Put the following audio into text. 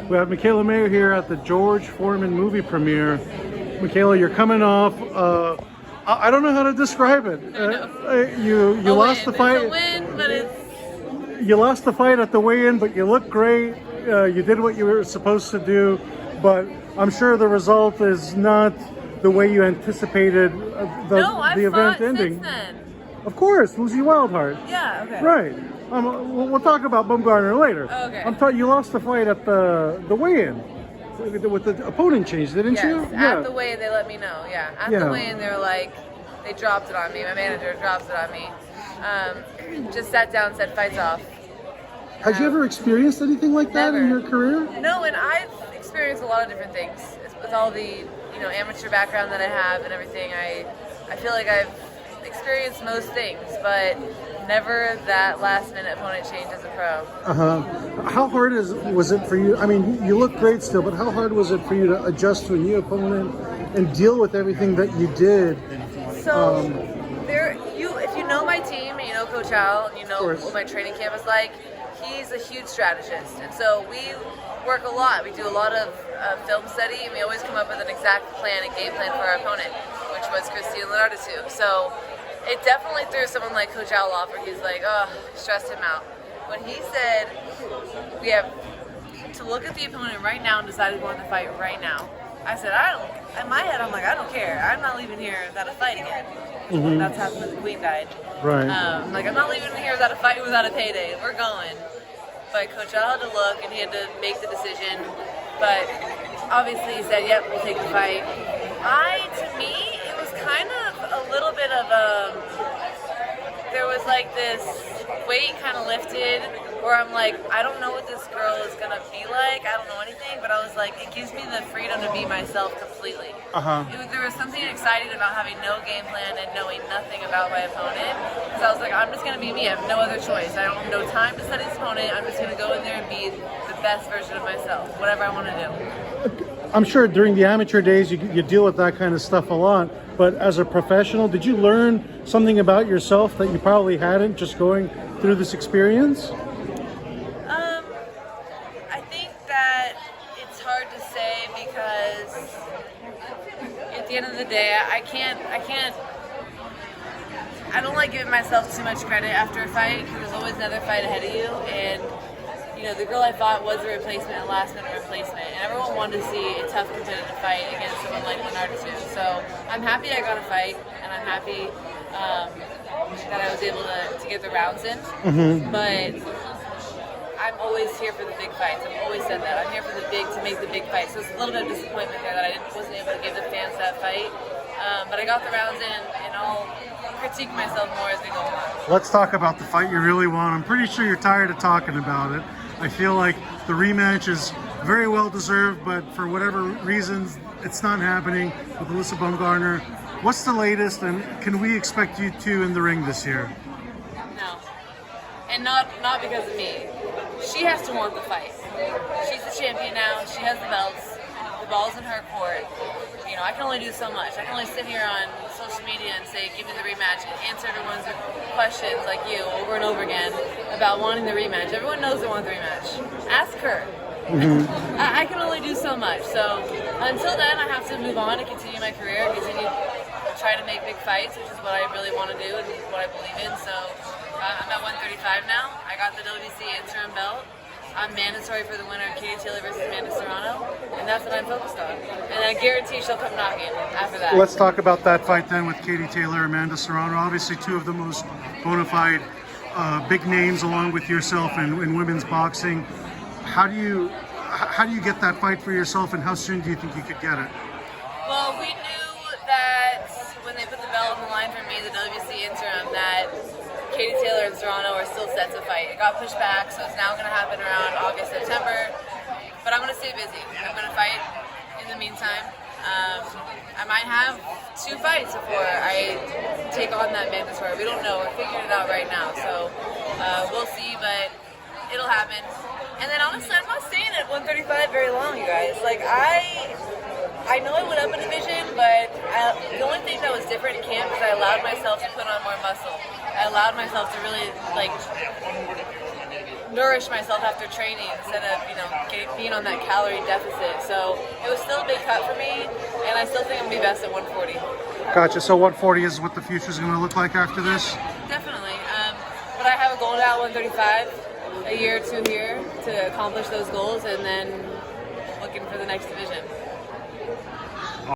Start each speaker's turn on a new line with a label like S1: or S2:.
S1: We have Mikaela Mayer here at the George Foreman movie premiere. Mikaela, you're coming off. I don't know how to describe it. You lost the fight.
S2: It's a win, but it's.
S1: You lost the fight at the weigh-in, but you look great. You did what you were supposed to do, but I'm sure the result is not the way you anticipated the event ending.
S2: Since then.
S1: Of course, Lucy Wildheart.
S2: Yeah. Okay.
S1: Right. We'll talk about Baumgardner later.
S2: Okay.
S1: You lost the fight at the weigh-in with the opponent change, didn't you?
S2: Yes. At the weigh-in, they let me know. Yeah. At the weigh-in, they were like, they dropped it on me. My manager drops it on me. Just sat down, said fights off.
S1: Had you ever experienced anything like that in your career?
S2: No, and I've experienced a lot of different things. With all the amateur background that I have and everything, I feel like I've experienced most things, but never that last-minute opponent change as a pro.
S1: How hard was it for you? I mean, you look great still, but how hard was it for you to adjust to a new opponent and deal with everything that you did?
S2: So, if you know my team, and you know Coach Al, and you know what my training camp is like, he's a huge strategist, and so we work a lot. We do a lot of film study, and we always come up with an exact plan and game plan for our opponent, which was Christine Leonardo too. So it definitely threw someone like Coach Al off, where he's like, stressed him out. When he said we have to look at the opponent right now and decide if we want to fight right now, I said, in my head, I'm like, I don't care. I'm not leaving here without a fight again. That's happened when the Queen died.
S1: Right.
S2: I'm not leaving here without a fight, without a payday. We're going. But Coach Al had to look, and he had to make the decision. But obviously he said, yep, we'll take the fight. To me, it was kind of a little bit of there was like this weight kind of lifted, where I'm like, I don't know what this girl is going to be like. I don't know anything, but I was like, it gives me the freedom to be myself completely. There was something exciting about having no game plan and knowing nothing about my opponent. Because I was like, I'm just going to be me. I have no other choice. I don't have no time to study this opponent. I'm just going to go in there and be the best version of myself, whatever I want to do.
S1: I'm sure during the amateur days you deal with that kind of stuff a lot, but as a professional, did you learn something about yourself that you probably hadn't just going through this experience?
S2: I think that it's hard to say, because at the end of the day, I don't like giving myself too much credit after a fight, because there's always another fight ahead of you, and the girl I fought was a replacement, a last-minute replacement, and everyone wanted to see a tough competitive fight against someone like Leonardo too. So I'm happy I got a fight, and I'm happy that I was able to get the rounds in. But I'm always here for the big fights. I've always said that. I'm here for to make the big fights. So it's a little bit of disappointment there that I wasn't able to give the fans that fight. But I got the rounds in, and I'll critique myself more as we go on.
S1: Let's talk about the fight you really want. I'm pretty sure you're tired of talking about it. I feel like the rematch is very well deserved, but for whatever reasons, it's not happening with Alycia Baumgardner. What's the latest, and can we expect you two in the ring this year?
S2: No. And not because of me. She has to want the fight. She's the champion now. She has the belts. The ball's in her court. I can only do so much. I can only sit here on social media and say, give me the rematch, and answer everyone's questions like you over and over again about wanting the rematch. Everyone knows they want the rematch. Ask her. I can only do so much. So until then, I have to move on and continue my career, continue to try to make big fights, which is what I really want to do and what I believe in. So I'm at 135 now. I got the WBC interim belt. I'm mandatory for the winner of Katie Taylor versus Taylor-Serrano, and that's what I'm focused on. And I guarantee she'll come knocking after that.
S1: Let's talk about that fight then with Katie Taylor and Taylor-Serrano. Obviously, two of the most bona fide big names, along with yourself in women's boxing. How do you get that fight for yourself, and how soon do you think you could get it?
S2: Well, we knew that when they put the belt on the line for me, the WBC interim, that Katie Taylor and Serrano are still set to fight. It got pushed back, so it's now going to happen around August, September. But I'm going to stay busy. I'm going to fight in the meantime. I might have 2 fights before I take on that mandatory. We don't know. We're figuring it out right now. So we'll see, but it'll happen. And then honestly, I'm not staying at 135 very long, you guys. I know I went up a division, but the only thing that was different in camp is I allowed myself to put on more muscle. I allowed myself to really nourish myself after training instead of, being on that calorie deficit. So it was still a big cut for me, and I still think I'm going to be best at 140.
S1: Gotcha. So 140 is what the future is going to look like after this?
S2: Definitely. But I have a goal at 135, a year or two here to accomplish those goals, and then looking for the next division.